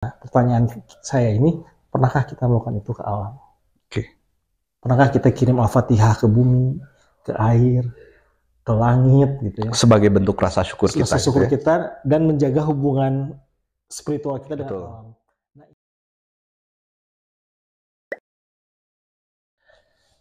Pertanyaan saya ini, pernahkah kita melakukan itu ke alam? Oke. Pernahkah kita kirim Al-Fatihah ke bumi, ke air, ke langit gitu ya? Sebagai bentuk rasa syukur kita. Rasa syukur gitu ya? kita dan menjaga hubungan spiritual kita dengan Betul. alam.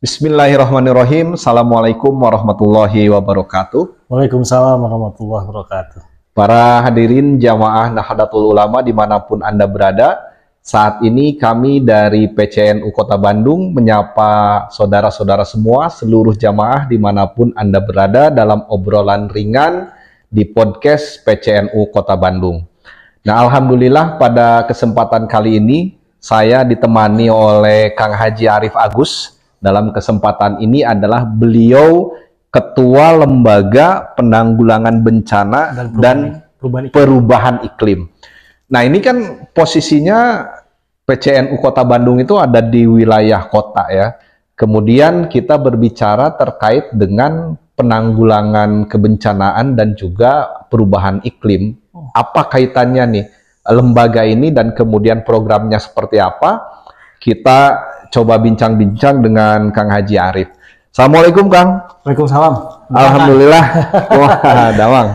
Bismillahirrahmanirrahim. Assalamualaikum warahmatullahi wabarakatuh. Waalaikumsalam warahmatullahi wabarakatuh. Para hadirin jamaah Nahdlatul Ulama dimanapun Anda berada, saat ini kami dari PCNU Kota Bandung menyapa saudara-saudara semua, seluruh jamaah dimanapun Anda berada dalam obrolan ringan di podcast PCNU Kota Bandung. Nah, alhamdulillah pada kesempatan kali ini saya ditemani oleh Kang Haji Arif Agus. Dalam kesempatan ini adalah beliau Ketua Lembaga Penanggulangan Bencana dan Perubahan Iklim. Nah, ini kan posisinya PCNU Kota Bandung itu ada di wilayah kota ya. Kemudian kita berbicara terkait dengan penanggulangan kebencanaan dan juga perubahan iklim. Apa kaitannya nih lembaga ini dan kemudian programnya seperti apa? Kita coba bincang-bincang dengan Kang Haji Arif. Assalamualaikum Kang. Waalaikumsalam. Alhamdulillah. Wah, Dawang.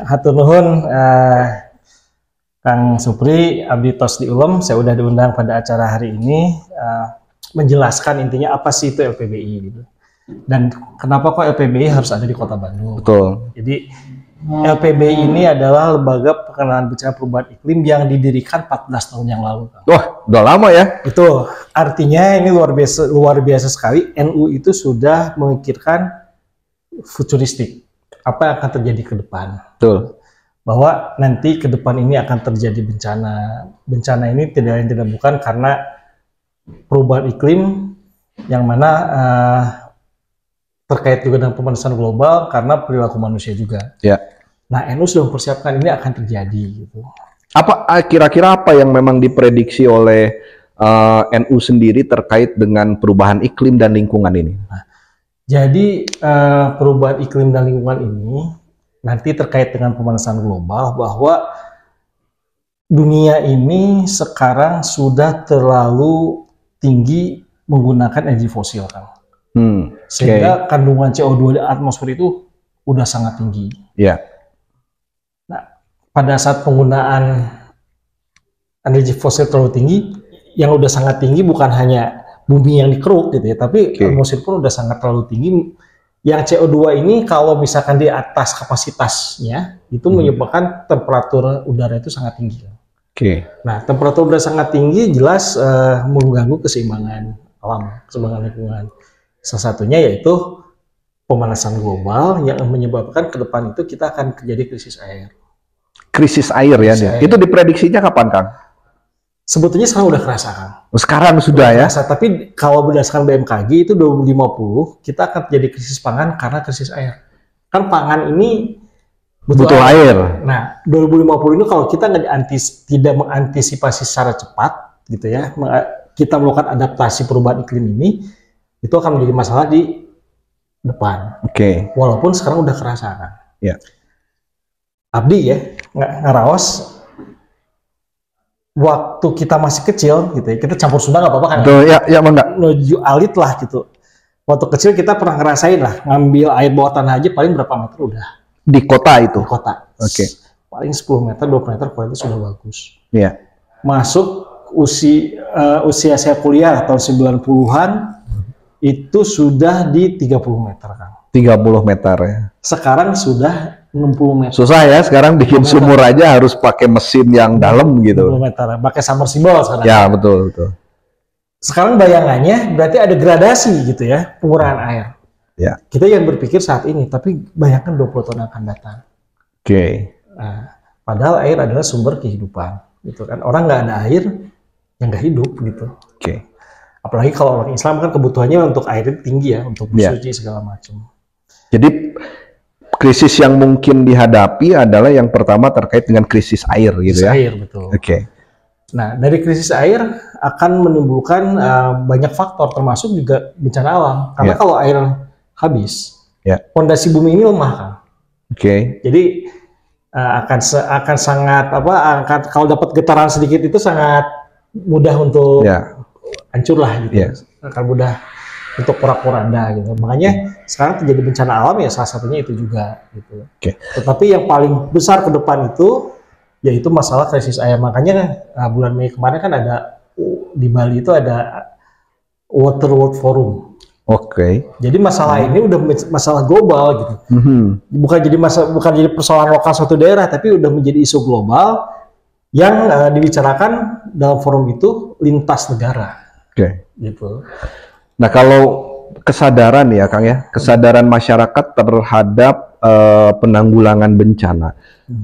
Hatur nuhun Kang Supri, Abdi Tos di Ulum. Saya udah diundang pada acara hari ini menjelaskan intinya apa sih itu LPBI gitu. Dan kenapa kok LPBI harus ada di Kota Bandung. Betul. Jadi LPBI ini adalah Lembaga Penanggulangan Bencana Perubahan Iklim yang didirikan 14 tahun yang lalu. Wah, udah lama ya? Itu artinya ini luar biasa sekali. NU itu sudah memikirkan futuristik. Apa yang akan terjadi ke depan. Betul. Bahwa nanti ke depan ini akan terjadi bencana. Bencana ini tidak bukan karena perubahan iklim yang mana terkait juga dengan pemanasan global karena perilaku manusia juga. Ya. Nah, NU sudah mempersiapkan ini akan terjadi gitu. Apa kira-kira apa yang memang diprediksi oleh NU sendiri terkait dengan perubahan iklim dan lingkungan ini? Nah, jadi perubahan iklim dan lingkungan ini nanti terkait dengan pemanasan global bahwa dunia ini sekarang sudah terlalu tinggi menggunakan energi fosil kan. Sehingga kandungan CO2 di atmosfer itu udah sangat tinggi. Ya. Nah, pada saat penggunaan energi fosil terlalu tinggi, yang udah sangat tinggi bukan hanya bumi yang dikeruk gitu ya, tapi atmosfer pun udah sangat terlalu tinggi. Yang CO2 ini kalau misalkan di atas kapasitasnya, itu menyebabkan temperatur udara itu sangat tinggi. Nah, temperatur udara sangat tinggi jelas mengganggu keseimbangan alam, keseimbangan lingkungan. Salah satunya yaitu pemanasan global yang menyebabkan ke depan itu kita akan terjadi krisis air. Krisis air ya? Air. Itu diprediksinya kapan, Kang? Sebetulnya sekarang udah kerasa, Kang. Sekarang sudah ya? Kerasa, tapi kalau berdasarkan BMKG itu 2050 kita akan terjadi krisis pangan karena krisis air. Kan pangan ini butuh air. Nah, 2050 ini kalau kita tidak mengantisipasi secara cepat gitu ya, kita melakukan adaptasi perubahan iklim ini, itu akan menjadi masalah di depan. Walaupun sekarang udah kerasa kan. Ya. Abdi ya, ngaraos. Waktu kita masih kecil gitu ya, kita campur Sunda nggak apa-apa kan? Betul, ya enggak. Menuju alit lah gitu. Waktu kecil kita pernah ngerasain lah, ngambil air bawah tanah aja paling berapa meter udah. Di kota itu? Di kota. Paling 10 meter, 20 meter kualitas sudah bagus. Iya. Masuk usia saya kuliah tahun 90-an, itu sudah di 30 meter kan. 30 meter ya. Sekarang sudah 60 meter. Susah ya sekarang bikin sumur aja harus pakai mesin yang dalam gitu. 60 meter, pakai submersible sekarang. Ya betul. Sekarang bayangannya berarti ada gradasi gitu ya, pengurangan air. Ya. Kita yang berpikir saat ini, tapi bayangkan 20 tahun akan datang. Nah, padahal air adalah sumber kehidupan, gitu kan. Orang nggak ada air, yang nggak hidup gitu. Apalagi kalau orang Islam kan kebutuhannya untuk air itu tinggi ya, untuk bersuci segala macam. Jadi krisis yang mungkin dihadapi adalah yang pertama terkait dengan krisis air gitu ya. Air betul. Nah, dari krisis air akan menimbulkan banyak faktor termasuk juga bencana alam. Karena kalau air habis, pondasi bumi ini lemah kan. Jadi akan sangat kalau dapat getaran sedikit itu sangat mudah untuk hancur lah gitu. Akan mudah untuk porak-poranda gitu. Makanya sekarang terjadi bencana alam ya salah satunya itu juga gitu. Tetapi yang paling besar ke depan itu yaitu masalah krisis air. Makanya bulan Mei kemarin kan ada di Bali itu ada Water World Forum. Jadi masalah ini udah masalah global gitu. Bukan jadi persoalan lokal suatu daerah, tapi udah menjadi isu global yang dibicarakan dalam forum itu lintas negara. Gitu. Nah, kalau kesadaran ya Kang ya, kesadaran masyarakat terhadap penanggulangan bencana.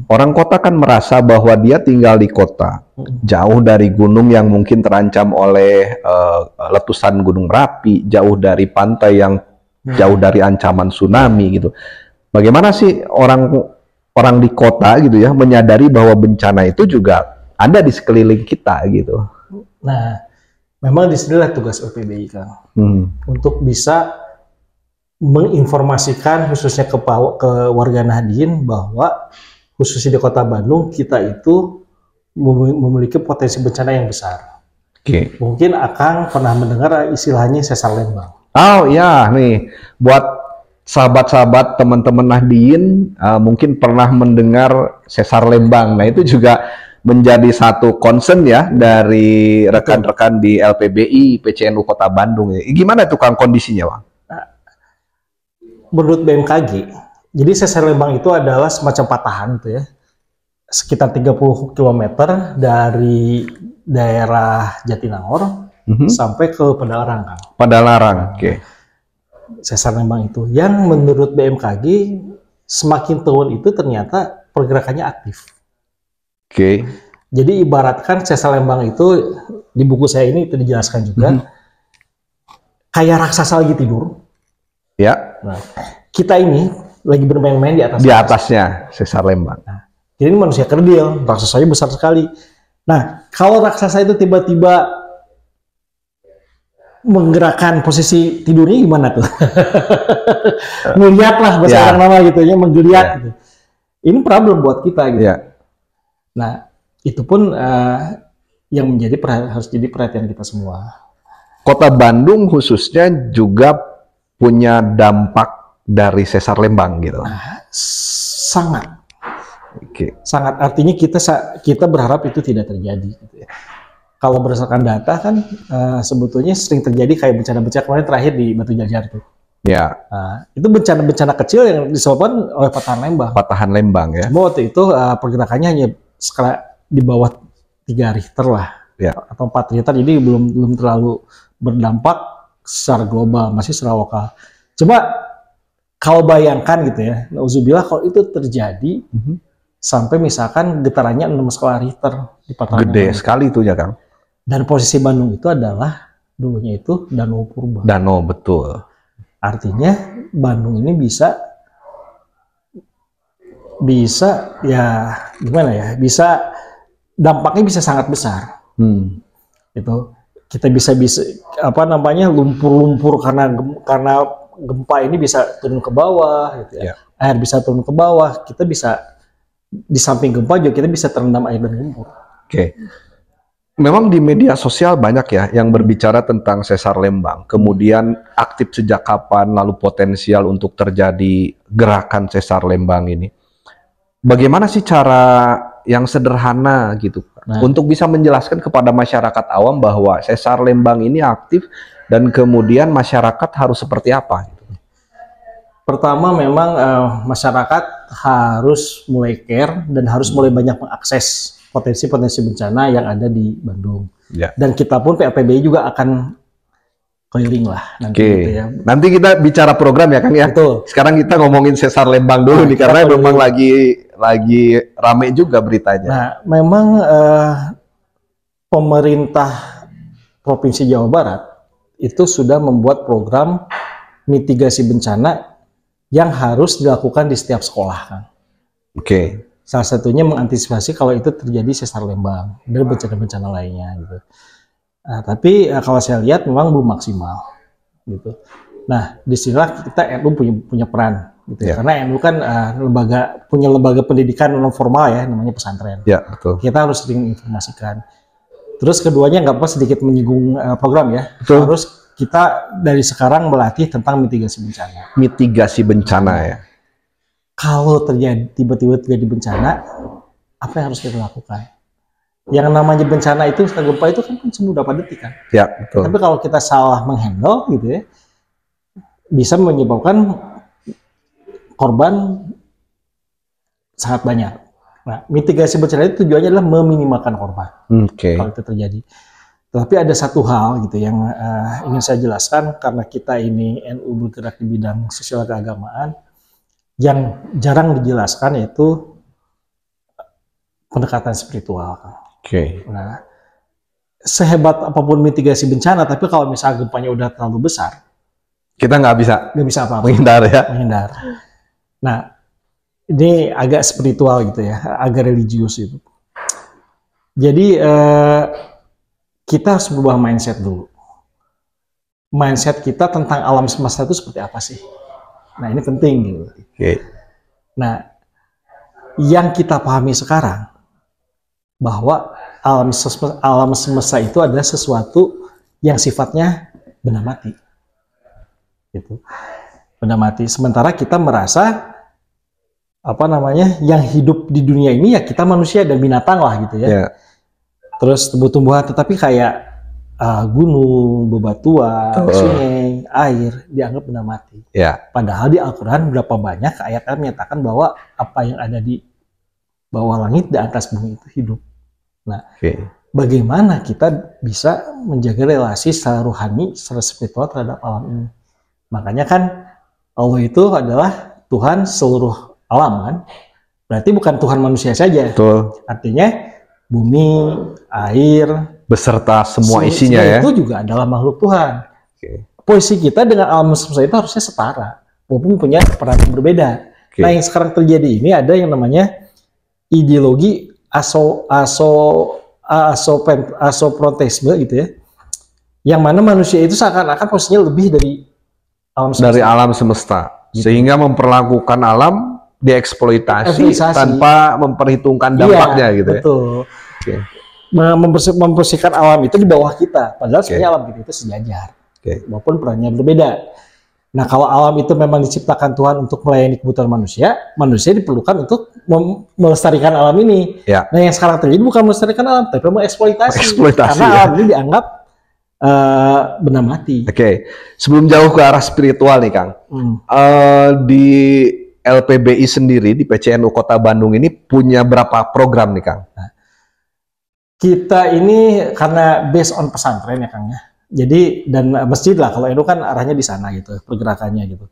Orang kota kan merasa bahwa dia tinggal di kota, jauh dari gunung yang mungkin terancam oleh letusan gunung Merapi, jauh dari pantai yang jauh dari ancaman tsunami gitu. Bagaimana sih orang di kota gitu ya menyadari bahwa bencana itu juga ada di sekeliling kita gitu? Nah, memang disinilah tugas LPBI Kang, untuk bisa menginformasikan khususnya ke warga Nahdien bahwa khususnya di Kota Bandung kita itu memiliki potensi bencana yang besar. Mungkin Akang pernah mendengar istilahnya sesar Lembang. Oh ya, nih buat sahabat-sahabat teman-teman Nahdien mungkin pernah mendengar sesar Lembang. Nah itu juga menjadi satu concern ya dari rekan-rekan di LPBI PCNU Kota Bandung. Gimana tuh Kang kondisinya, Bang? Menurut BMKG, jadi sesar Lembang itu adalah semacam patahan itu ya, sekitar 30 km dari daerah Jatinangor sampai ke Padalarang, Kang. Padalarang, Sesar Lembang itu, yang menurut BMKG semakin tahun itu ternyata pergerakannya aktif. Jadi ibaratkan sesar Lembang itu di buku saya ini itu dijelaskan juga kayak raksasa lagi tidur. Nah, kita ini lagi bermain-main di atasnya sesar Lembang. Nah, ini manusia kerdil, raksasanya besar sekali. Nah, kalau raksasa itu tiba-tiba menggerakkan posisi tidurnya gimana tuh? Ngeliat lah bahasa orang nama gitu ya, menggeliat gitu. Ini problem buat kita gitu. Nah, itu pun yang harus jadi perhatian kita semua. Kota Bandung khususnya juga punya dampak dari sesar Lembang gitu. Sangat. Sangat, artinya kita berharap itu tidak terjadi gitu ya. Kalau berdasarkan data kan sebetulnya sering terjadi kayak bencana-bencana kemarin terakhir di Batu Jajar tuh. Itu bencana-bencana kecil yang disebabkan oleh patahan Lembang. Patahan Lembang ya. Waktu itu pergerakannya hanya skala di bawah 3 Richter lah, atau 4 Richter, jadi belum terlalu berdampak secara global, masih secara lokal. Coba kalau bayangkan gitu ya, nauzubillah kalau itu terjadi sampai misalkan getarannya 6 skala Richter di patahan. Gede sekali itu ya Kang. Dan posisi Bandung itu adalah dulunya itu danau purba. Danau, betul. Artinya Bandung ini bisa ya gimana ya? Bisa dampaknya bisa sangat besar. Itu kita bisa lumpur-lumpur karena gempa ini bisa turun ke bawah gitu ya. Air bisa turun ke bawah, kita bisa di samping gempa juga kita bisa terendam air dan lumpur. Memang di media sosial banyak ya yang berbicara tentang sesar Lembang, kemudian aktif sejak kapan, lalu potensial untuk terjadi gerakan sesar Lembang ini. Bagaimana sih cara yang sederhana gitu untuk bisa menjelaskan kepada masyarakat awam bahwa sesar Lembang ini aktif dan kemudian masyarakat harus seperti apa? Pertama memang masyarakat harus mulai care dan harus mulai banyak mengakses potensi-potensi bencana yang ada di Bandung. Dan kita pun PLPBI juga akan keliling lah nanti gitu ya. Nanti kita bicara program ya Kang ya. Betul. Sekarang kita ngomongin sesar Lembang dulu nih karena memang lagi rame juga beritanya. Nah, memang pemerintah Provinsi Jawa Barat itu sudah membuat program mitigasi bencana yang harus dilakukan di setiap sekolah, Kang. Salah satunya mengantisipasi kalau itu terjadi sesar Lembang dan bencana-bencana lainnya gitu. Nah, tapi kalau saya lihat memang belum maksimal gitu. Nah, disinilah kita NU punya peran gitu ya. Karena NU kan punya lembaga pendidikan non formal ya, namanya pesantren. Ya, betul. Kita harus sering informasikan. Terus keduanya nggak apa sedikit menyinggung program ya. Betul. Harus kita dari sekarang melatih tentang mitigasi bencana. Mitigasi bencana ya. Kalau tiba-tiba terjadi bencana, apa yang harus kita lakukan? Yang namanya bencana itu, gempa itu kan cuma beberapa detik kan. Ya, betul. Tapi kalau kita salah menghandle gitu ya, bisa menyebabkan korban sangat banyak. Nah, mitigasi bencana itu tujuannya adalah meminimalkan korban. Kalau itu terjadi. Tapi ada satu hal gitu yang ingin saya jelaskan, karena kita ini NU bergerak di bidang sosial keagamaan, yang jarang dijelaskan yaitu pendekatan spiritual. Nah, sehebat apapun mitigasi bencana, tapi kalau misalnya gempanya udah terlalu besar, kita nggak bisa apa-apa. Menghindar ya. Menghindar. Nah, ini agak spiritual gitu ya, agak religius itu. Jadi kita harus berubah mindset dulu. Mindset kita tentang alam semesta itu seperti apa sih? Nah, ini penting gitu. Nah, yang kita pahami sekarang bahwa alam semesta itu adalah sesuatu yang sifatnya benda mati. Gitu. Benda mati. Sementara kita merasa yang hidup di dunia ini ya kita manusia dan binatang lah gitu ya. Terus tumbuh-tumbuhan, tetapi kayak gunung, bebatuan, sungai, air dianggap benda mati. Padahal di Al-Quran berapa banyak ayat-ayat menyatakan bahwa apa yang ada di bawah langit di atas bumi itu hidup. Nah, bagaimana kita bisa menjaga relasi secara rohani, secara spiritual terhadap alam ini? Makanya kan Allah itu adalah Tuhan seluruh alam kan? Berarti bukan Tuhan manusia saja. Betul. Artinya bumi, air, beserta semua isinya ya. Itu juga adalah makhluk Tuhan. Posisi kita dengan alam semesta itu harusnya setara, walaupun punya peran yang berbeda. Nah, yang sekarang terjadi ini ada yang namanya ideologi asoproteisme gitu ya. Yang mana manusia itu seakan-akan posisinya lebih dari alam semesta. Dari alam semesta. Gitu. Sehingga memperlakukan alam dieksploitasi tanpa memperhitungkan dampaknya gitu ya. Betul. Membersihkan alam itu di bawah kita, padahal sebenarnya alam kita itu sejajar. Walaupun perannya berbeda. Nah, kalau alam itu memang diciptakan Tuhan untuk melayani kebutuhan manusia, manusia diperlukan untuk melestarikan alam ini. Nah, yang sekarang terjadi bukan melestarikan alam, tapi mengeksploitasi. Karena alam ini dianggap benda mati. Sebelum jauh ke arah spiritual nih, Kang. Di LPBI sendiri, di PCNU Kota Bandung ini punya berapa program nih, Kang? Nah, kita ini karena based on pesantren ya, Kang ya. Jadi dan masjid lah, kalau itu kan arahnya di sana gitu, pergerakannya gitu.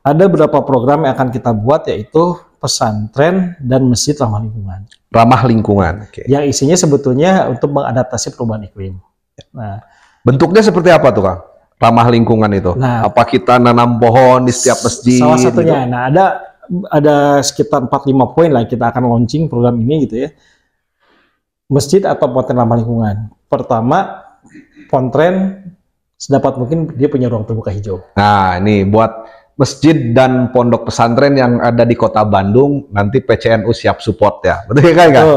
Ada beberapa program yang akan kita buat, yaitu pesantren dan masjid ramah lingkungan. Ramah lingkungan. Yang isinya sebetulnya untuk mengadaptasi perubahan iklim. Nah, bentuknya seperti apa tuh, Kang? Ramah lingkungan itu. Nah, apa kita nanam pohon di setiap masjid? Salah satunya. Gitu? Nah, ada sekitar 4-5 poin lah kita akan launching program ini gitu ya. Masjid atau pesantren ramah lingkungan. Pertama, pesantren sedapat mungkin dia punya ruang terbuka hijau. Nah, ini buat masjid dan pondok pesantren yang ada di Kota Bandung, nanti PCNU siap support ya. Betul kan, Kang?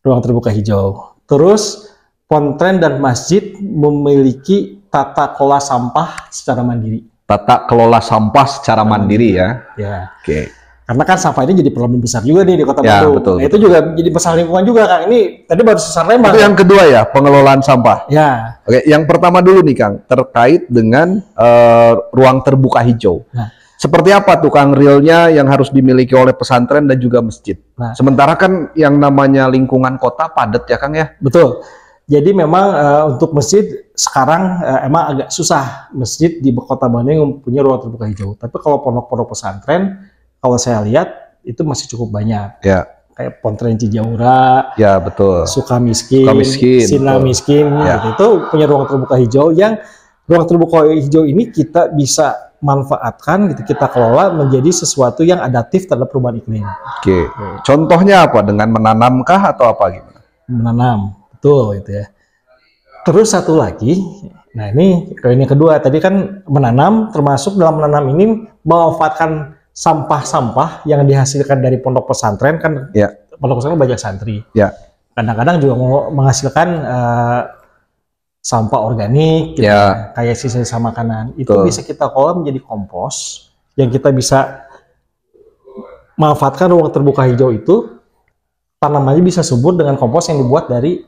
Ruang terbuka hijau. Terus pesantren dan masjid memiliki tata kelola sampah secara mandiri. Tata kelola sampah secara mandiri ya. Karena kan sampah ini jadi problem besar juga nih di Kota Bandung. Betul, nah, itu juga jadi masalah lingkungan juga, Kang. Ini tadi baru sesar Lembang. Itu yang kedua ya, pengelolaan sampah. Yang pertama dulu nih, Kang, terkait dengan ruang terbuka hijau. Seperti apa tuh, Kang, realnya yang harus dimiliki oleh pesantren dan juga masjid? Sementara kan yang namanya lingkungan kota padat ya, Kang ya? Betul. Jadi memang untuk masjid sekarang emang agak susah masjid di Kota Bandung punya ruang terbuka hijau. Tapi kalau pondok-pondok pesantren, kalau saya lihat itu masih cukup banyak. Kayak pesantren Cijaura, betul. Sukamiskin, Sina Miskin, gitu. Itu punya ruang terbuka hijau yang ruang terbuka hijau ini kita bisa manfaatkan, gitu, kita kelola menjadi sesuatu yang adaptif terhadap perubahan iklim. Contohnya apa? Dengan menanamkah atau apa gimana? Menanam. Betul gitu ya. Terus satu lagi, Nah ini poin yang kedua, tadi kan menanam, termasuk dalam menanam ini memanfaatkan sampah-sampah yang dihasilkan dari pondok pesantren kan, pondok pesantren banyak santri. Kadang-kadang juga mau menghasilkan sampah organik, gitu, kayak sisa-sisa makanan. Itu bisa kita olah menjadi kompos yang kita bisa manfaatkan ruang terbuka hijau itu, tanamannya bisa subur dengan kompos yang dibuat dari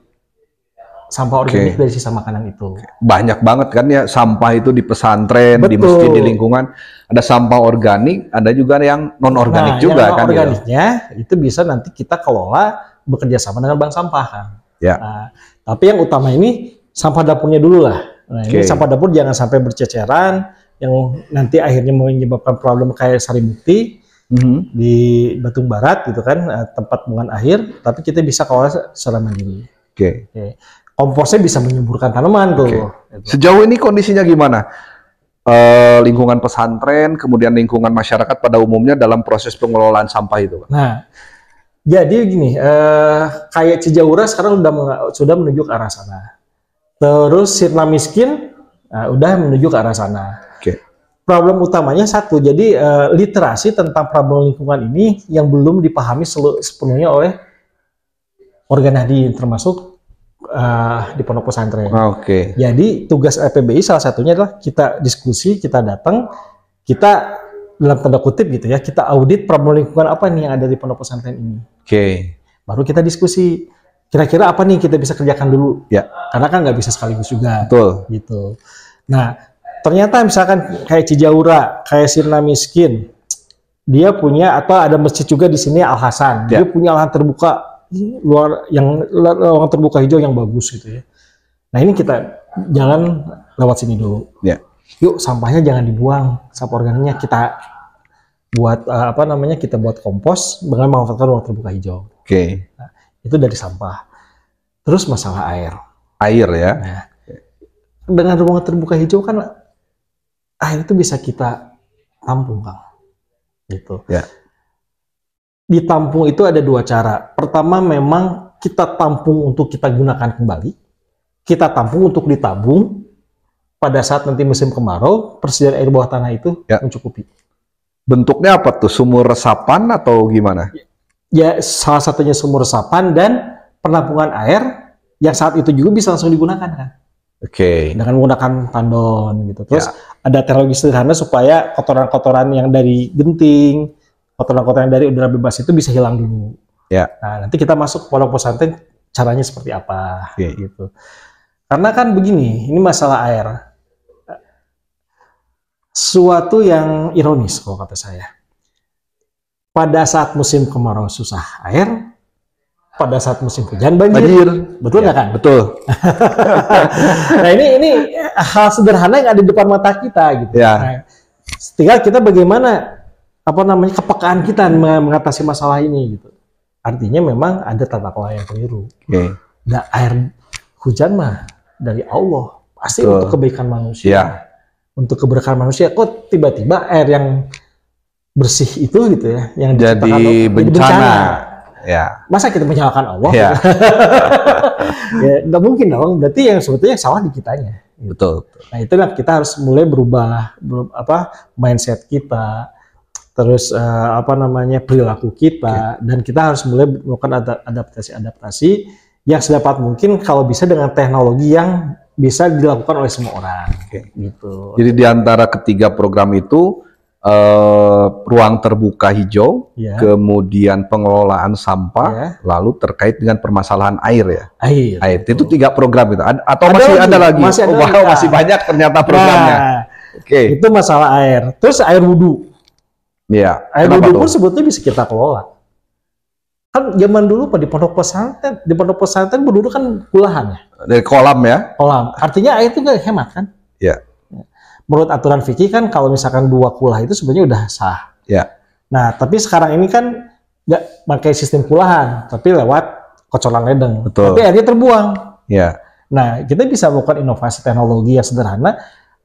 sampah organik dari sisa makanan itu. Banyak banget kan ya sampah itu di pesantren, di masjid, di lingkungan. Ada sampah organik, ada juga yang non-organik juga kan. Organiknya itu bisa nanti kita kelola bekerja sama dengan bank sampah kan. Nah, tapi yang utama ini sampah dapurnya dulu lah. Nah, ini sampah dapur jangan sampai berceceran, yang nanti akhirnya menyebabkan problem kayak Sarimukti di Batung Barat gitu kan, tempat pembuangan akhir, tapi kita bisa kelola secara mandiri. Komposnya bisa menyuburkan tanaman tuh. Sejauh ini kondisinya gimana? Lingkungan pesantren, kemudian lingkungan masyarakat pada umumnya dalam proses pengelolaan sampah itu. Nah, jadi gini, kayak Cijaura sekarang sudah menuju ke arah sana. Terus Sirna Miskin udah menuju ke arah sana. Problem utamanya satu, jadi literasi tentang problem lingkungan ini yang belum dipahami sepenuhnya oleh warga Nahdien, termasuk di pondok pesantren. Jadi tugas LPBI salah satunya adalah kita diskusi, kita datang, kita dalam tanda kutip gitu ya, kita audit problem lingkungan apa nih yang ada di pondok pesantren ini. Baru kita diskusi, kira-kira apa nih kita bisa kerjakan dulu. Karena kan nggak bisa sekaligus juga. Gitu. Nah, ternyata misalkan kayak Cijaura, kayak Sirna Miskin, dia punya, atau ada masjid juga di sini Al Hasan, dia punya lahan terbuka ruang terbuka hijau yang bagus gitu ya. Nah ini kita jangan lewat sini dulu. Yuk sampahnya jangan dibuang, sampah organiknya kita buat kita buat kompos dengan memanfaatkan ruang terbuka hijau. Nah, itu dari sampah. Terus masalah air. Nah, dengan ruang terbuka hijau kan air itu bisa kita tampung, Kang. Gitu. Ditampung itu ada dua cara. Pertama memang kita tampung untuk kita gunakan kembali. Kita tampung untuk ditabung. Pada saat nanti musim kemarau, persediaan air bawah tanah itu mencukupi. Bentuknya apa tuh? Sumur resapan atau gimana? Ya salah satunya sumur resapan dan penampungan air yang saat itu juga bisa langsung digunakan kan. Dengan menggunakan tandon gitu. Terus ada teknologi sederhana supaya kotoran-kotoran yang dari genting, kotoran-kotoran dari udara bebas itu bisa hilang dulu. Nah, nanti kita masuk ke pondok pesantren, caranya seperti apa, gitu. Karena kan begini, ini masalah air. Suatu yang ironis kalau kata saya. Pada saat musim kemarau susah air, pada saat musim hujan banjir. Betul nggak kan? Betul. Nah ini hal sederhana yang ada di depan mata kita gitu. Nah, tinggal kita bagaimana kepekaan kita mengatasi masalah ini gitu. Artinya memang ada tata kelola yang keliru. Nah, air hujan mah dari Allah, pasti untuk kebaikan manusia. Untuk keberkahan manusia, kok tiba-tiba air yang bersih itu gitu ya, yang jadi bencana. Masa kita menyalahkan Allah? Ya nggak mungkin dong. Berarti yang sebetulnya salah di kitanya. Betul. Nah itulah kita harus mulai berubah mindset kita, terus perilaku kita, dan kita harus mulai melakukan adaptasi yang sedapat mungkin kalau bisa dengan teknologi yang bisa dilakukan oleh semua orang. Gitu. Jadi di antara ketiga program itu ruang terbuka hijau, kemudian pengelolaan sampah, lalu terkait dengan permasalahan air ya. Air. Itu 3 program itu. Atau masih ada lagi? Masih banyak ternyata programnya. Itu masalah air. Terus air wudhu. Air wudhu pun sebetulnya bisa kita kelola. Kan zaman dulu di pondok pesantren berwudhu kan kulahan ya. Dari kolam ya? Kolam. Artinya air itu nggak hemat kan? Menurut aturan fikih kan kalau misalkan 2 kulah itu sebenarnya udah sah. Nah, tapi sekarang ini kan nggak pakai sistem kulahan, tapi lewat kocoran ledeng. Tapi airnya terbuang. Nah, kita bisa melakukan inovasi teknologi yang sederhana.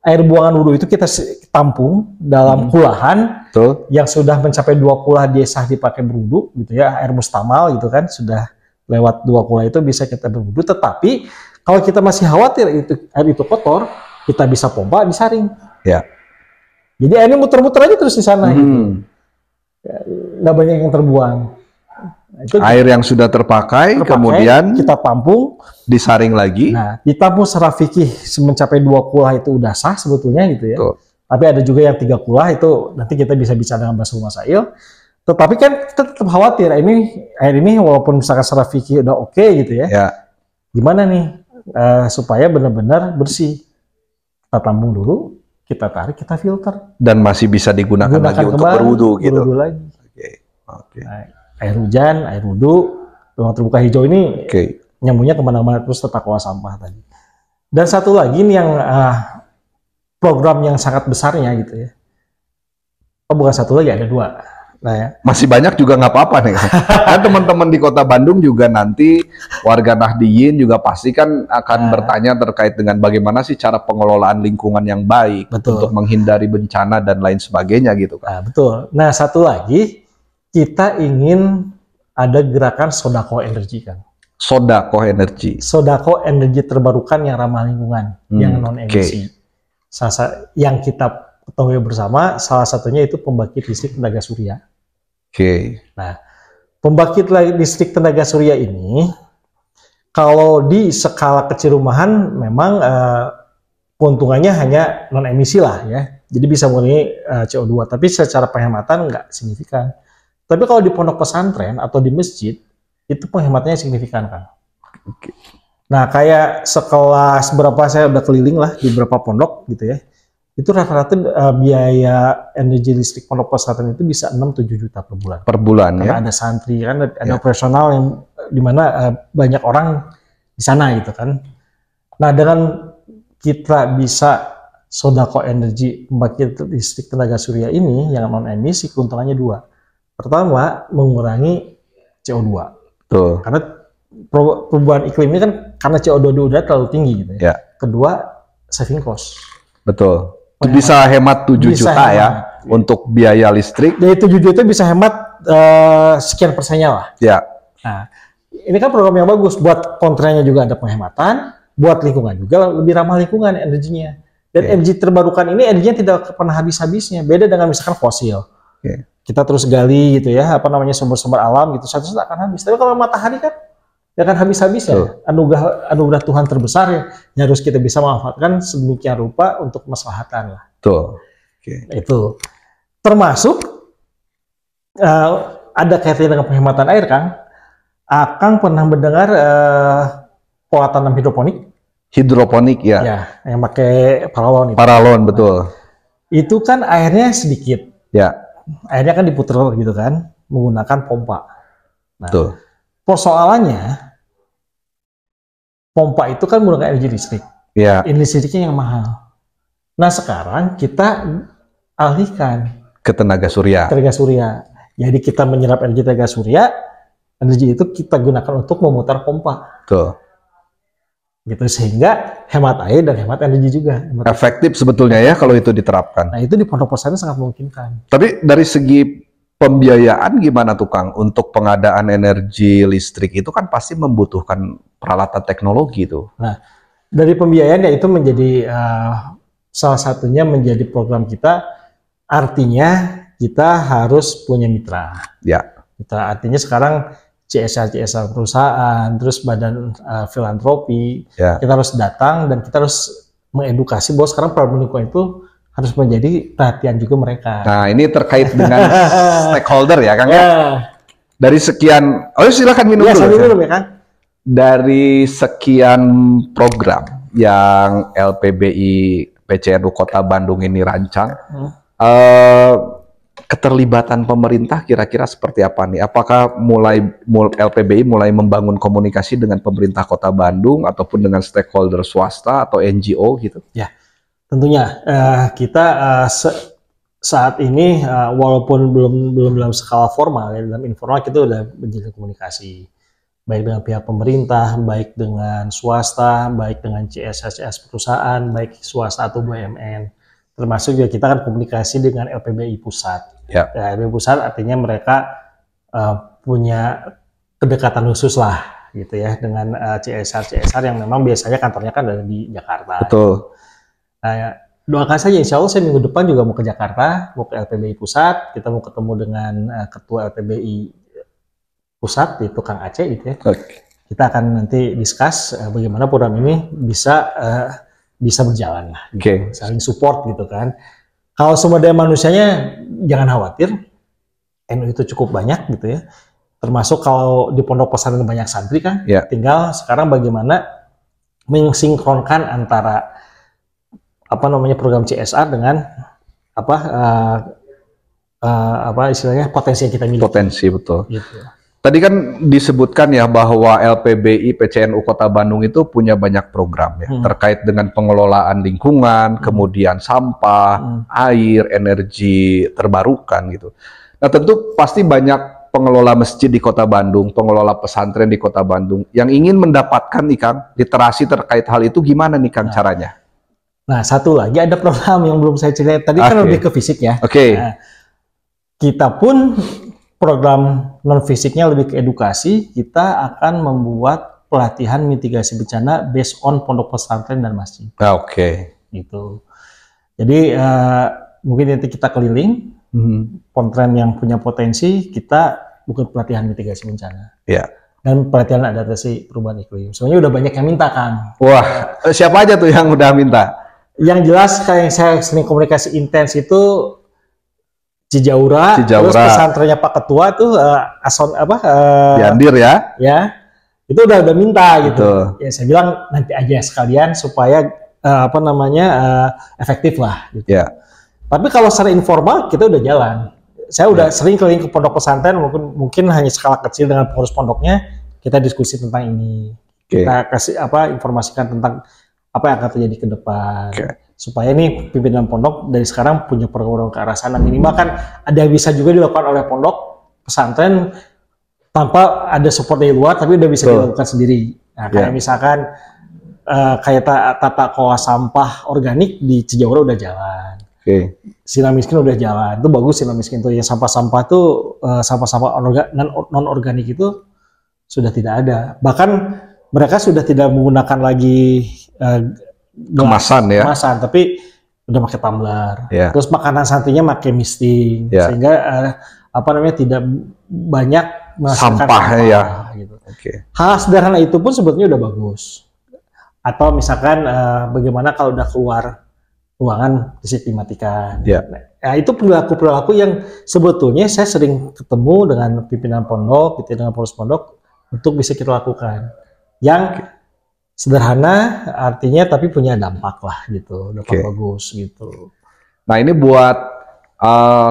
Air buangan wudhu itu kita tampung dalam kulahan yang sudah mencapai 2 kulah dia sah dipakai berwudhu gitu ya, air mustamal gitu kan, sudah lewat 2 kulah itu bisa kita berwudhu. Tetapi kalau kita masih khawatir air itu kotor, kita bisa pompa, disaring. Ya. Jadi airnya muter-muter aja terus di sana. Gitu. Nggak banyak yang terbuang. Nah, itu air yang sudah terpakai, kemudian kita tampung, disaring lagi. Nah, ditampung secara fikih mencapai 2 kulah itu udah sah sebetulnya gitu ya. Tuh. Tapi ada juga yang 3 kulah itu nanti kita bisa bicara dengan Basul Masail. Tetapi kan kita tetap khawatir air ini walaupun misalkan secara fikih udah oke gitu ya. Gimana nih supaya benar-benar bersih? Kita tampung dulu, kita tarik, kita filter. Dan masih bisa digunakan lagi untuk berwudu gitu. Berwudu lagi. Nah, air hujan, air wudhu, ruang terbuka hijau ini nyambungnya kemana-mana terus tata kelola sampah tadi. Dan satu lagi nih yang program yang sangat besarnya gitu ya. Oh bukan satu lagi, ada 2. Nah, ya. Masih banyak juga nggak apa-apa nih. Kan teman-teman di Kota Bandung juga nanti warga Nahdliyin juga pasti kan akan bertanya terkait dengan bagaimana sih cara pengelolaan lingkungan yang baik untuk menghindari bencana dan lain sebagainya gitu kan. Nah, betul. Nah, satu lagi kita ingin ada gerakan sodako energi kan. Sodako energi. Sodako energi terbarukan yang ramah lingkungan, yang non emisi. Yang kita ketahui bersama, salah satunya itu pembangkit listrik tenaga surya. Nah, pembangkit listrik tenaga surya ini, kalau di skala kecil rumahan memang keuntungannya hanya non emisi lah ya. Jadi bisa mengurangi CO2, tapi secara penghematan nggak signifikan. Tapi kalau di pondok pesantren atau di masjid, itu penghematannya signifikan kan. Nah, kayak sekelas berapa saya udah keliling lah di beberapa pondok gitu ya. Itu rata-rata biaya energi listrik pondok pesantren itu bisa 6-7 juta per bulan. Per bulan. Karena ada santri, kan ada operasional yang dimana banyak orang di sana gitu kan. Nah, dengan kita bisa sodako energi pembangkit listrik tenaga surya ini yang non emisi, keuntungannya 2. Pertama, mengurangi CO2. Tuh. Karena perubahan iklim ini kan karena CO2 di udara terlalu tinggi gitu ya. Kedua, saving cost. Betul. Bisa hemat 7 juta ya untuk biaya listrik. Dari 7 juta bisa hemat sekian persennya lah. Nah, ini kan program yang bagus. Buat kontranya juga ada penghematan, buat lingkungan juga lebih ramah lingkungan energinya. Dan energi terbarukan ini energinya tidak pernah habis-habisnya. Beda dengan misalkan fosil. Kita terus gali gitu ya, sumber-sumber alam gitu, satu-satu akan habis. Tapi kalau matahari kan ya kan habis-habis ya. Anugerah Tuhan terbesar yang harus kita bisa manfaatkan sedemikian rupa untuk kemaslahatan lah. Itu termasuk ada kaitannya dengan penghematan air kan. Akang pernah mendengar pola tanam hidroponik? Hidroponik ya. Ya, yang pakai paralon itu. Paralon betul. Itu kan airnya sedikit. Airnya kan diputer gitu kan menggunakan pompa. Nah, persoalannya pompa itu kan menggunakan energi listrik. Energi listriknya yang mahal. Nah, sekarang kita alihkan ke tenaga surya. Jadi kita menyerap energi tenaga surya, energi itu kita gunakan untuk memutar pompa. Gitu sehingga hemat air dan hemat energi juga. Efektif sebetulnya ya kalau itu diterapkan. Nah, itu di pondok pesantren sangat memungkinkan. Tapi dari segi pembiayaan gimana tuh Kang? Untuk pengadaan energi listrik itu kan pasti membutuhkan peralatan teknologi tuh. Nah, dari pembiayaan ya itu menjadi salah satunya menjadi program kita. Artinya kita harus punya mitra. Mitra artinya sekarang CSR perusahaan, terus badan filantropi, kita harus datang dan kita harus mengedukasi bahwa sekarang problem lingkungan itu harus menjadi perhatian juga mereka. Nah, ini terkait dengan stakeholder ya, Kang ya. Dari sekian, silakan minum dulu. Minum ya, Kang. Dari sekian program yang LPBI PCNU Kota Bandung ini rancang, keterlibatan pemerintah kira-kira seperti apa nih? Apakah LPBI mulai membangun komunikasi dengan pemerintah Kota Bandung ataupun dengan stakeholder swasta atau NGO gitu? Ya, tentunya kita saat ini walaupun belum dalam skala formal, ya, dalam informal kita sudah menjalin komunikasi baik dengan pihak pemerintah, baik dengan swasta, baik dengan CSR perusahaan, baik swasta atau BUMN. Termasuk juga kita kan komunikasi dengan LPBI Pusat. LPBI Pusat artinya mereka punya kedekatan khusus lah gitu ya dengan CSR yang memang biasanya kantornya kan ada di Jakarta. Betul. Doakan saja, insya Allah saya minggu depan juga mau ke Jakarta, mau ke LPBI Pusat, kita mau ketemu dengan Ketua LPBI Pusat, itu Kang Aceh gitu ya. Kita akan nanti discuss bagaimana program ini bisa berjalan lah, gitu. Saling support gitu kan. Kalau sumber daya manusianya jangan khawatir, NU itu cukup banyak gitu ya. Termasuk kalau di pondok pesantren banyak santri kan, tinggal sekarang bagaimana mensinkronkan antara program CSR dengan istilahnya potensi yang kita miliki. Potensi, betul. Gitu. Tadi kan disebutkan ya bahwa LPBI PCNU Kota Bandung itu punya banyak program ya terkait dengan pengelolaan lingkungan, kemudian sampah, air, energi terbarukan gitu. Nah tentu pasti banyak pengelola masjid di Kota Bandung, pengelola pesantren di Kota Bandung yang ingin mendapatkan nih Kang literasi terkait hal itu, gimana nih Kang caranya? Nah satu lagi ada program yang belum saya cerita tadi kan lebih ke fisik ya. Nah, kita pun program non fisiknya lebih ke edukasi. Kita akan membuat pelatihan mitigasi bencana based on pondok pesantren dan masjid. Gitu. Jadi mungkin nanti kita keliling pesantren yang punya potensi, kita bukan pelatihan mitigasi bencana. Dan pelatihan adaptasi perubahan iklim. Sebenarnya udah banyak yang minta Kang. Wah, siapa aja tuh yang udah minta? Yang jelas kayak saya sering komunikasi intens itu Cijaura, terus pesantrennya Pak Ketua tuh Yandir ya. Ya. Itu udah minta gitu. Ya saya bilang nanti aja sekalian supaya efektif lah gitu. Tapi kalau secara informal kita udah jalan. Saya udah sering keliling ke pondok pesantren, mungkin hanya skala kecil dengan pengurus pondoknya, kita diskusi tentang ini. Kita kasih informasikan tentang apa yang akan terjadi ke depan. Supaya ini pimpinan pondok dari sekarang punya program ke arah sana. Minimal kan ada yang bisa juga dilakukan oleh pondok pesantren tanpa ada support dari luar, tapi udah bisa dilakukan sendiri. Nah, kayak misalkan kayak tata kelola sampah organik di Cijaura udah jalan. Sila miskin udah jalan. Itu bagus sila miskin tuh. Yang sampah-sampah tuh sampah-sampah non organik itu sudah tidak ada. Bahkan mereka sudah tidak menggunakan lagi kemasan, tapi udah pakai tumbler. Terus makanan santrinya pakai misting, sehingga tidak banyak sampah gitu. Hal sederhana itu pun sebetulnya udah bagus. Atau misalkan bagaimana kalau udah keluar ruangan listrik dimatikan. Nah, itu perilaku yang sebetulnya saya sering ketemu dengan pimpinan pondok, dengan pengurus pondok untuk bisa kita lakukan. Yang sederhana artinya tapi punya dampak lah gitu, dampak bagus gitu. Nah ini buat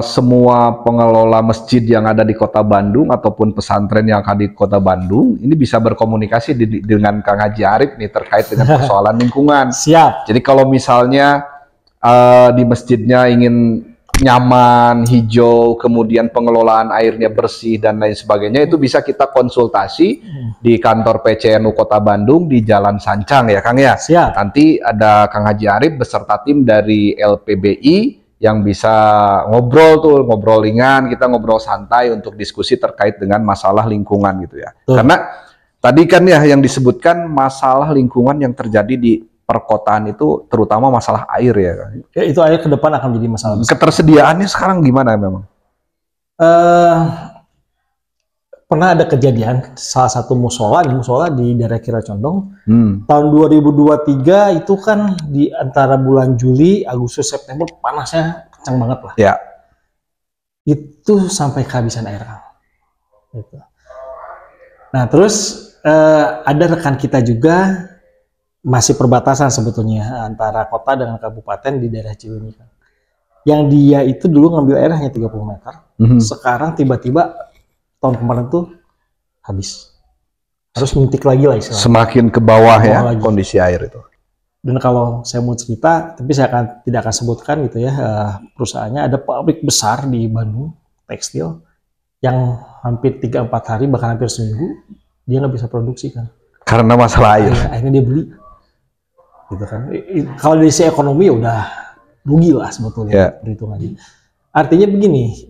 semua pengelola masjid yang ada di Kota Bandung ataupun pesantren yang ada di Kota Bandung, ini bisa berkomunikasi dengan Kang Haji Arif nih terkait dengan persoalan lingkungan. Siap. Jadi kalau misalnya di masjidnya ingin nyaman, hijau, kemudian pengelolaan airnya bersih dan lain sebagainya, itu bisa kita konsultasi di kantor PCNU Kota Bandung di Jalan Sancang ya Kang ya. Siap. Nanti ada Kang Haji Arif beserta tim dari LPBI yang bisa ngobrol ringan, kita ngobrol santai untuk diskusi terkait dengan masalah lingkungan gitu ya. Karena tadi kan ya yang disebutkan masalah lingkungan yang terjadi di perkotaan itu terutama masalah air ya. Itu air ke depan akan menjadi masalah besar. Ketersediaannya sekarang gimana memang? Pernah ada kejadian salah satu musola di daerah Kiracondong tahun 2023 itu kan di antara bulan Juli, Agustus, September panasnya kencang banget lah. Itu sampai kehabisan air. Gitu. Nah terus ada rekan kita juga masih perbatasan sebetulnya antara kota dengan kabupaten di daerah Cileunyi. Yang dia itu dulu ngambil air hanya 30 meter, sekarang tiba-tiba tahun kemarin tuh habis. Harus mintik lagi lah istilahnya. Semakin ke bawah ya lagi kondisi air itu. Dan kalau saya mau cerita, tapi saya tidak akan sebutkan gitu ya, perusahaannya ada pabrik besar di Bandung, tekstil, yang hampir 3-4 hari bahkan hampir seminggu dia nggak bisa produksi kan. Karena masalah air. Akhirnya dia beli. Gitu kan. Kalau dari sisi ekonomi ya udah rugi lah sebetulnya perhitungannya. Artinya begini,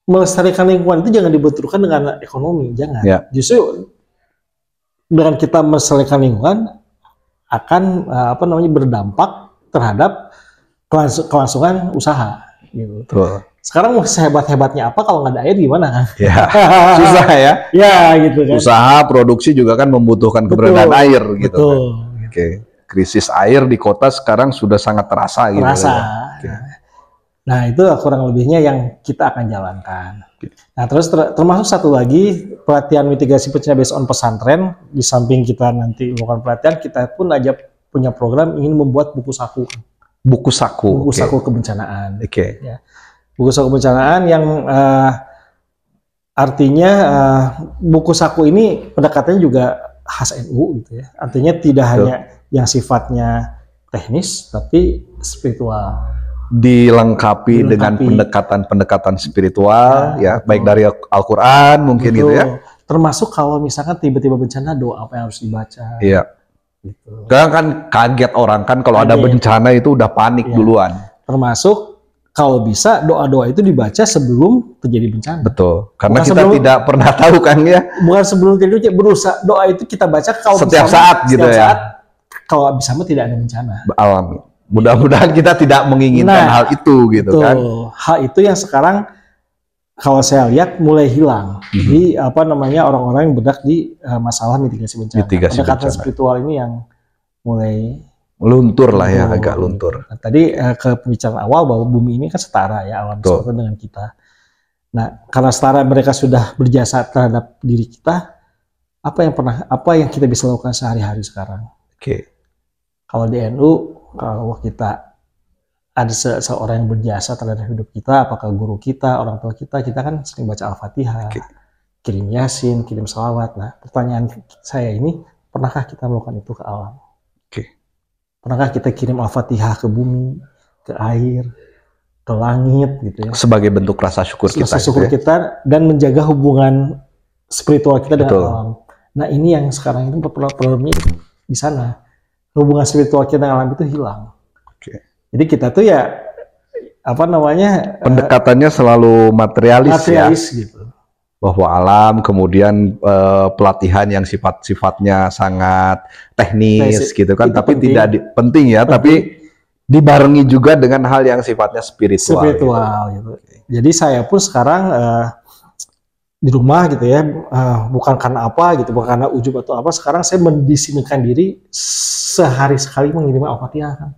melestarikan lingkungan itu jangan dibenturkan dengan ekonomi, jangan. Justru dengan kita melestarikan lingkungan, akan berdampak terhadap kelangsungan usaha. Gitu. Betul. Sekarang mau sehebat-hebatnya apa kalau nggak ada air gimana kan? Ya, susah ya. Ya gitu kan. Usaha produksi juga kan membutuhkan keberadaan air gitu. Betul. Kan. Oke. Krisis air di kota sekarang sudah sangat terasa gitu. Terasa. Ya. Nah itu kurang lebihnya yang kita akan jalankan. Nah terus termasuk satu lagi pelatihan mitigasi bencana based on pesantren. Di samping kita nanti melakukan pelatihan, kita pun aja punya program ingin membuat buku saku. Buku saku. Buku saku kebencanaan. Oke. Ya. Buku saku kebencanaan yang artinya buku saku ini pendekatannya juga khas NU gitu ya. Artinya tidak hanya yang sifatnya teknis tapi spiritual. Dilengkapi dengan pendekatan spiritual ya baik dari Al-Qur'an mungkin gitu ya. Termasuk kalau misalkan tiba-tiba bencana, doa apa yang harus dibaca. Iya. Gitu. Karena kan kaget orang kan kalau ada bencana itu udah panik duluan. Termasuk kalau bisa doa-doa itu dibaca sebelum terjadi bencana. Betul. Karena bukan kita tidak pernah tahu kan ya. Bukan sebelum terjadi berusaha, doa itu kita baca kalau setiap saat gitu ya. Saat, kalau bisa tidak ada bencana. Alami. Mudah-mudahan kita tidak menginginkan hal itu gitu kan. Hal itu yang sekarang kalau saya lihat mulai hilang di orang-orang yang bergerak di masalah mitigasi bencana. Pendekatan spiritual ini yang mulai luntur lah ya, agak luntur. Nah, tadi ke pembicaraan awal bahwa bumi ini kan setara ya alam semesta dengan kita. Nah, karena setara mereka sudah berjasa terhadap diri kita, apa yang kita bisa lakukan sehari-hari sekarang? Oke. Kalau di NU, kalau kita ada seorang yang berjasa terhadap hidup kita, apakah guru kita, orang tua kita kan sering baca Al-Fatihah, kirim Yasin, kirim salawat. Nah, pertanyaan saya ini, pernahkah kita melakukan itu ke alam? Pernahkah kita kirim Al-Fatihah ke bumi, ke air, ke langit gitu ya? Sebagai bentuk rasa syukur kita. Rasa syukur kita dan menjaga hubungan spiritual kita dengan alam. Nah ini yang sekarang ini problemnya di sana. Hubungan spiritual kita dengan alam itu hilang. Jadi kita tuh ya pendekatannya selalu materialis ya. Gitu. Bahwa alam, kemudian pelatihan yang sifatnya sangat teknis gitu kan, tapi tidak penting ya, tapi dibarengi juga dengan hal yang sifatnya spiritual gitu. Jadi saya pun sekarang di rumah gitu ya, bukan karena apa gitu, bukan karena ujub atau apa, sekarang saya mendisiplinkan diri sehari sekali mengirim Al-Fatihah kan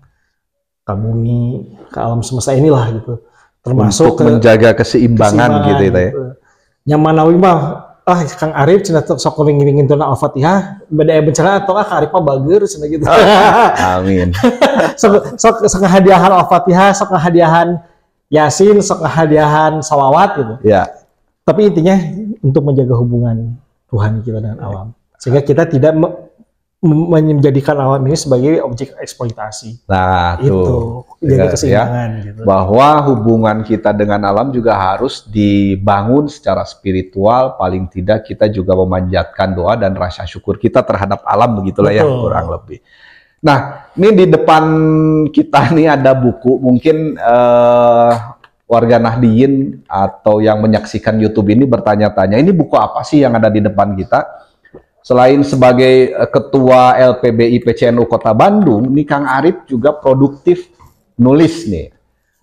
ke bumi, ke alam semesta inilah gitu, termasuk untuk menjaga keseimbangan gitu ya. Yang mana mah Kang Arif cenah sok ngiringin tuna Al-Fatihah beda bencana atau Kang Arif mah bager cenah gitu. Amin. sok hadiahan Al-Fatihah, sok hadiahan Yasin, sok hadiahan salawat gitu. Ya. Tapi intinya untuk menjaga hubungan Tuhan kita dengan alam. Sehingga kita tidak menjadikan alam ini sebagai objek eksploitasi. Nah, itu jaga keseimbangan gitu. Bahwa hubungan kita dengan alam juga harus dibangun secara spiritual, paling tidak kita juga memanjatkan doa dan rasa syukur kita terhadap alam, begitulah ya kurang lebih. Nah, ini di depan kita nih ada buku, mungkin warga Nahdliyin atau yang menyaksikan YouTube ini bertanya-tanya, ini buku apa sih yang ada di depan kita? Selain sebagai ketua LPBI PCNU Kota Bandung, nih Kang Arif juga produktif nulis nih.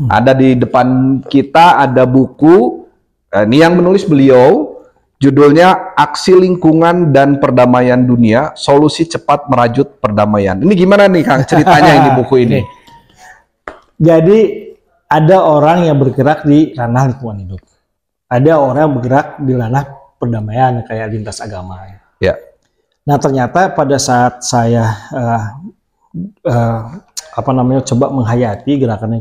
Ada di depan kita ada buku, ini yang menulis beliau, judulnya Aksi Lingkungan dan Perdamaian Dunia, Solusi Cepat Merajut Perdamaian. Ini gimana nih Kang ceritanya ini buku ini? Jadi ada orang yang bergerak di ranah lingkungan hidup. Ada orang yang bergerak di ranah perdamaian kayak lintas agama. Ya. Nah ternyata pada saat saya coba menghayati gerakan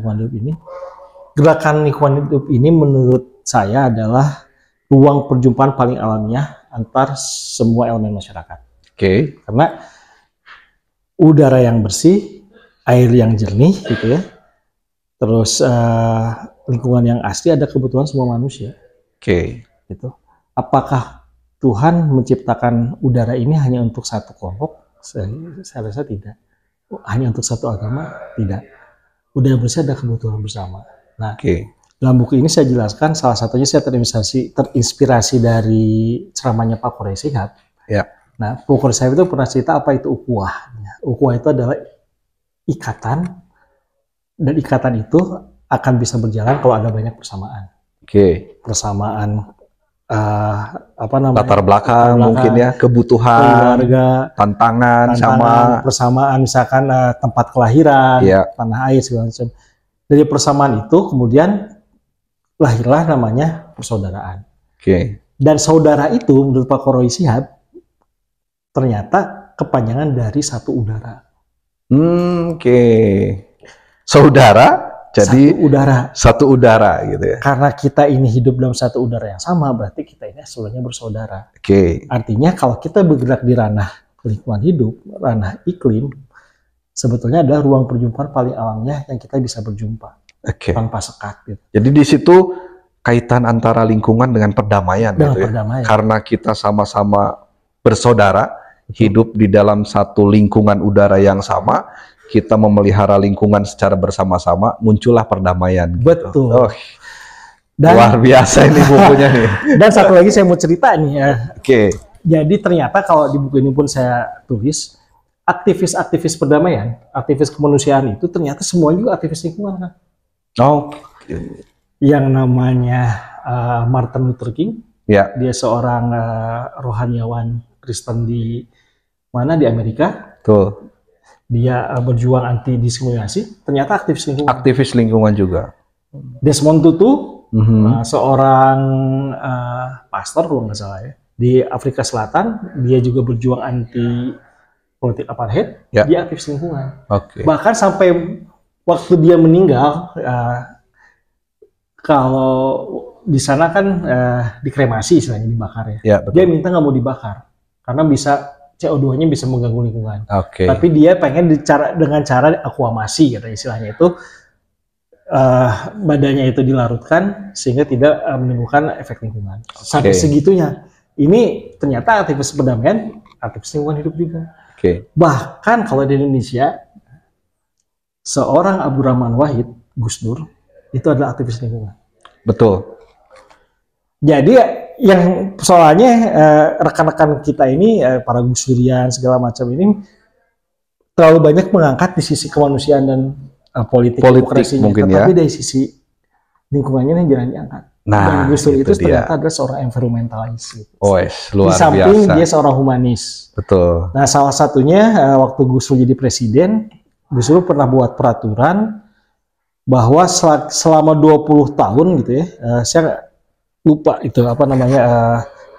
lingkungan hidup ini menurut saya adalah ruang perjumpaan paling alamiah antar semua elemen masyarakat. Karena udara yang bersih, air yang jernih gitu ya, terus lingkungan yang asli ada kebutuhan semua manusia. Gitu. Apakah Tuhan menciptakan udara ini hanya untuk satu kelompok? Saya rasa tidak. Hanya untuk satu agama? Tidak. Udara bersih ada kebutuhan bersama. Nah, dalam buku ini saya jelaskan, salah satunya saya terinspirasi dari ceramahnya Pak Quraish Shihab. Ya. Nah, Pak Quraish Shihab itu pernah cerita apa itu ukhuwah. Ukhuwah itu adalah ikatan, dan ikatan itu akan bisa berjalan kalau ada banyak persamaan. Persamaan latar belakang mungkin ya, kebutuhan, keluarga, tantangan sama persamaan misalkan tempat kelahiran, tanah air segala macam. Dari persamaan itu kemudian lahirlah namanya persaudaraan. Dan saudara itu menurut Pak Qoroy Shihab ternyata kepanjangan dari satu udara. Saudara jadi satu udara gitu ya. Karena kita ini hidup dalam satu udara yang sama, berarti kita ini sebenarnya bersaudara. Artinya kalau kita bergerak di ranah lingkungan hidup, ranah iklim, sebetulnya adalah ruang perjumpaan paling alamiah yang kita bisa berjumpa tanpa sekat. Gitu. Jadi di situ kaitan antara lingkungan dengan perdamaian, gitu ya. Karena kita sama-sama bersaudara, hidup di dalam satu lingkungan udara yang sama, kita memelihara lingkungan secara bersama-sama, muncullah perdamaian. Betul. Dan, luar biasa ini bukunya nih. Dan satu lagi saya mau cerita nih ya. Jadi ternyata kalau di buku ini pun saya tulis, aktivis-aktivis perdamaian, aktivis kemanusiaan itu ternyata semua juga aktivis lingkungan kan. Yang namanya Martin Luther King, dia seorang rohaniawan Kristen di mana di Amerika. Dia berjuang anti diskriminasi, ternyata aktivis lingkungan. Aktivis lingkungan juga. Desmond Tutu, seorang pastor kalau nggak salah ya, di Afrika Selatan, dia juga berjuang anti politik apartheid, dia aktivis lingkungan. Bahkan sampai waktu dia meninggal, kalau di sana kan dikremasi istilahnya, dibakar ya. Dia minta nggak mau dibakar karena bisa CO2-nya bisa mengganggu lingkungan. Tapi dia pengen dengan cara akuamasi, kata istilahnya itu, badannya itu dilarutkan sehingga tidak menimbulkan efek lingkungan. Sampai segitunya. Ini ternyata aktivis perdamaian, aktivis lingkungan hidup juga. Bahkan kalau di Indonesia, seorang Abdurrahman Wahid, Gus Dur, itu adalah aktivis lingkungan. Betul. Jadi yang soalnya rekan-rekan kita ini, para Gus Durian segala macam ini terlalu banyak mengangkat di sisi kemanusiaan dan politik demokrasinya, tetapi dari sisi lingkungannya yang jarang diangkat. Dan Gus Dur itu ternyata adalah seorang environmentalis. Gitu. Luar di samping biasa. Dia seorang humanis. Betul. Nah, salah satunya waktu Gus Dur jadi presiden, Gus Dur pernah buat peraturan bahwa selama 20 tahun gitu ya, saya lupa itu apa namanya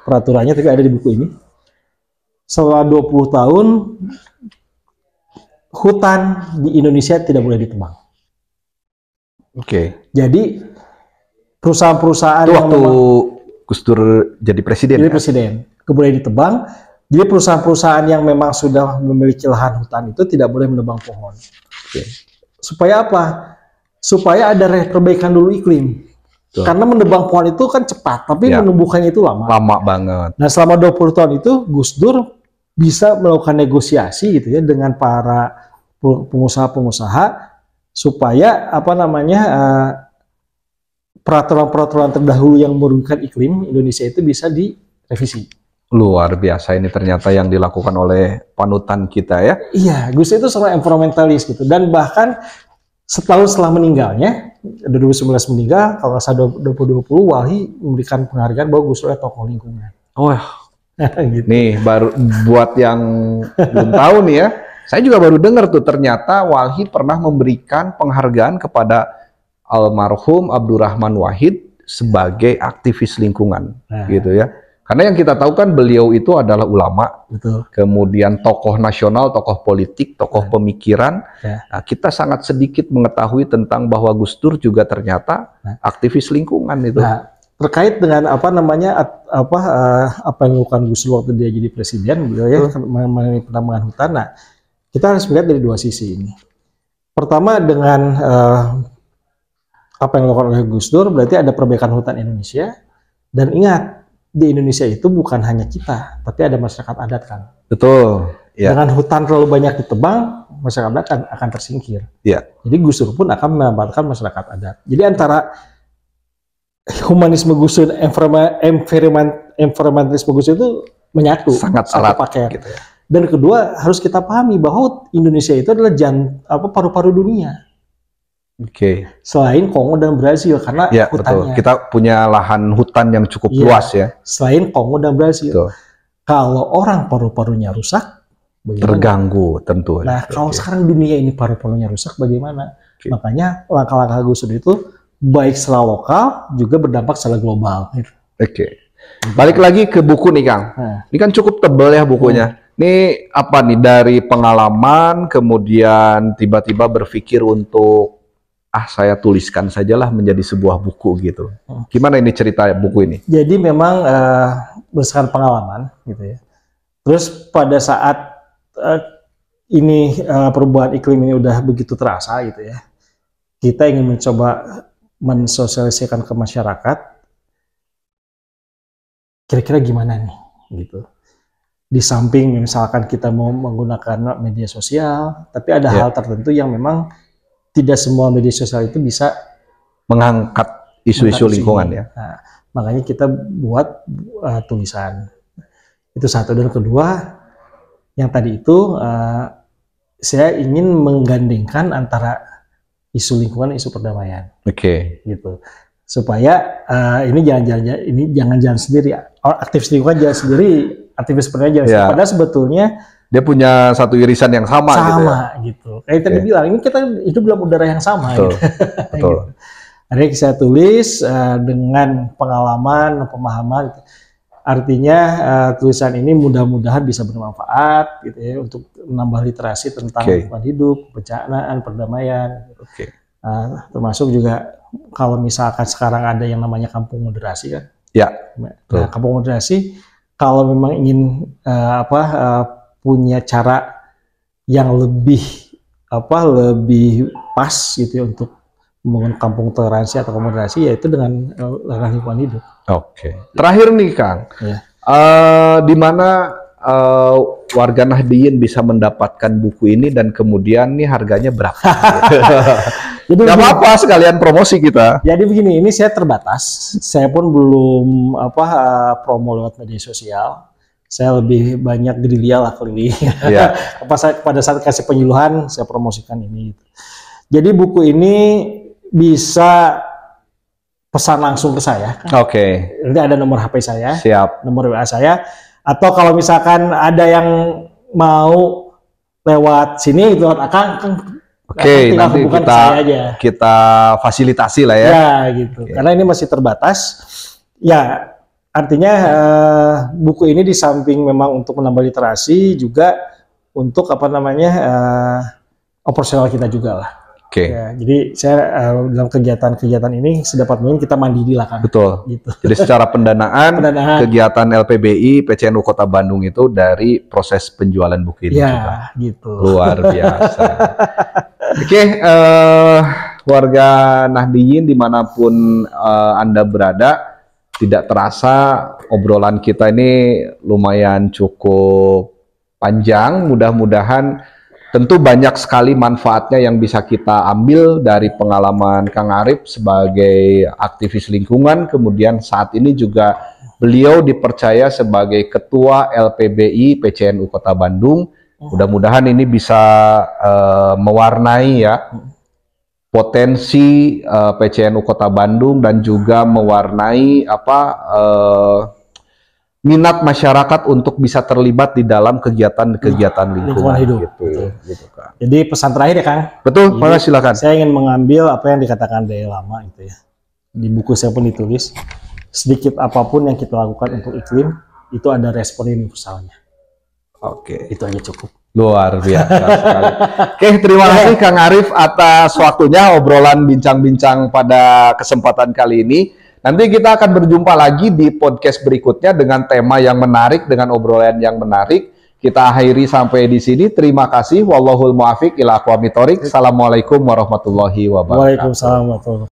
peraturannya, tapi ada di buku ini. Selama 20 tahun hutan di Indonesia tidak boleh ditebang. Jadi perusahaan-perusahaan waktu Gus Dur jadi presiden. Boleh ditebang. Jadi perusahaan-perusahaan yang memang sudah memiliki lahan hutan itu tidak boleh menebang pohon. Supaya apa? Supaya ada perbaikan dulu iklim. Karena menebang pohon itu kan cepat, tapi menumbuhkannya itu lama. Lama banget. Nah, selama 20 tahun itu Gus Dur bisa melakukan negosiasi gitu ya dengan para pengusaha-pengusaha supaya apa namanya peraturan-peraturan terdahulu yang merugikan iklim Indonesia itu bisa direvisi. Luar biasa ini ternyata yang dilakukan oleh panutan kita ya. Iya, Gus itu seorang environmentalis gitu, dan bahkan setahun setelah meninggalnya, 2019 meninggal, kalau nggak salah 2020, Walhi memberikan penghargaan bahwa Gus Dur tokoh lingkungan. Gitu. Nih baru buat yang belum tahu nih ya, saya juga baru dengar tuh ternyata Walhi pernah memberikan penghargaan kepada almarhum Abdurrahman Wahid sebagai aktivis lingkungan, gitu ya. Karena yang kita tahu kan beliau itu adalah ulama, kemudian tokoh nasional, tokoh politik, tokoh pemikiran. Nah, kita sangat sedikit mengetahui tentang bahwa Gus Dur juga ternyata aktivis lingkungan itu. Nah, terkait dengan apa namanya apa yang dilakukan Gus Dur waktu dia jadi presiden, beliau ya mengenai penambangan hutan. Nah, kita harus melihat dari dua sisi ini. Pertama, dengan apa yang dilakukan oleh Gus Dur, berarti ada perbaikan hutan Indonesia. Dan ingat, di Indonesia itu bukan hanya kita, tapi ada masyarakat adat kan. Betul. Dengan hutan terlalu banyak ditebang, masyarakat adat akan tersingkir. Jadi Gus Dur pun akan memanfaatkan masyarakat adat. Jadi antara humanisme Gus Dur, environmentalisme Gus Dur itu menyatu. Sangat satu erat paket. gitu ya. Dan kedua harus kita pahami bahwa Indonesia itu adalah paru-paru dunia. Selain Kongo dan Brasil karena hutannya. Betul. Kita punya lahan hutan yang cukup luas ya. Selain Kongo dan Brasil. Betul. Kalau orang paru-parunya rusak, bagaimana? Terganggu tentu. Nah, kalau sekarang dunia ini paru-parunya rusak, bagaimana? Makanya langkah-langkah Gus Dur itu baik secara lokal juga berdampak secara global. Balik lagi ke buku nih Kang. Ini kan cukup tebal ya bukunya. Ini apa nih, dari pengalaman kemudian tiba-tiba berpikir untuk saya tuliskan sajalah menjadi sebuah buku gitu. Gimana ini cerita buku ini? Jadi memang berdasarkan pengalaman gitu ya. Terus pada saat perubahan iklim ini udah begitu terasa gitu ya. Kita ingin mencoba mensosialisasikan ke masyarakat. Kira-kira gimana nih gitu. Di samping misalkan kita mau menggunakan media sosial, tapi ada hal tertentu yang memang tidak semua media sosial itu bisa mengangkat isu-isu lingkungan ya. Nah, makanya kita buat tulisan. Itu satu. Dan kedua, yang tadi itu saya ingin menggandengkan antara isu lingkungan dan isu perdamaian. Gitu. Supaya ini jangan jalan sendiri. Aktivis lingkungan jalan sendiri, aktivis perdamaian jalan sendiri. Padahal sebetulnya dia punya satu irisan yang sama gitu. Kayak tadi bilang, ini kita hidup dalam udara yang sama. Betul. Gitu. Betul. Akhirnya saya tulis dengan pengalaman, pemahaman. Artinya tulisan ini mudah-mudahan bisa bermanfaat gitu ya, untuk menambah literasi tentang lingkungan hidup, bencana, perdamaian. Termasuk juga kalau misalkan sekarang ada yang namanya kampung moderasi kan. Nah, kampung moderasi kalau memang ingin punya cara yang lebih pas gitu ya untuk membangun kampung toleransi atau moderasi, yaitu dengan lingkungan hidup. Terakhir nih Kang, di mana warga Nahdliyin bisa mendapatkan buku ini dan kemudian nih harganya berapa? Jadi nggak apa-apa, sekalian promosi kita. Jadi begini, ini saya terbatas. Saya pun belum promo lewat media sosial. Saya lebih banyak gerilya lah keliling. Pada saat kasih penyuluhan, saya promosikan ini. Jadi buku ini bisa pesan langsung ke saya. Nanti ada nomor HP saya, nomor WA saya. Atau kalau misalkan ada yang mau lewat sini, lewat Akang, nanti kita fasilitasi lah ya. Gitu. Karena ini masih terbatas. Ya, artinya buku ini di samping memang untuk menambah literasi, juga untuk operasional kita juga lah. Jadi saya dalam kegiatan ini sedapat mungkin kita mandiri lah kan. Betul. Gitu. Jadi secara pendanaan kegiatan LPBI PCNU Kota Bandung itu dari proses penjualan buku ini juga. Gitu. Luar biasa. Warga Nahdliyin dimanapun Anda berada, tidak terasa obrolan kita ini lumayan cukup panjang. Mudah-mudahan tentu banyak sekali manfaatnya yang bisa kita ambil dari pengalaman Kang Arif sebagai aktivis lingkungan. Kemudian saat ini juga beliau dipercaya sebagai Ketua LPBI PCNU Kota Bandung. Mudah-mudahan ini bisa mewarnai ya potensi PCNU Kota Bandung dan juga mewarnai minat masyarakat untuk bisa terlibat di dalam kegiatan-kegiatan lingkungan hidup. Gitu, Kang. Jadi pesan terakhir ya Kang. Betul, Pak, silakan. Saya ingin mengambil apa yang dikatakan dari lama itu ya. Di buku saya pun ditulis, sedikit apapun yang kita lakukan untuk iklim itu ada respon universalnya. Itu aja cukup. Luar biasa sekali. Terima kasih Kang Arif atas waktunya, obrolan bincang-bincang pada kesempatan kali ini. Nanti kita akan berjumpa lagi di podcast berikutnya dengan tema yang menarik, dengan obrolan yang menarik. Kita akhiri sampai di sini. Terima kasih. Wallahul muwaffiq ila aqwamit thoriq. Assalamualaikum warahmatullahi wabarakatuh. Waalaikumsalam warahmatullahi wabarakatuh.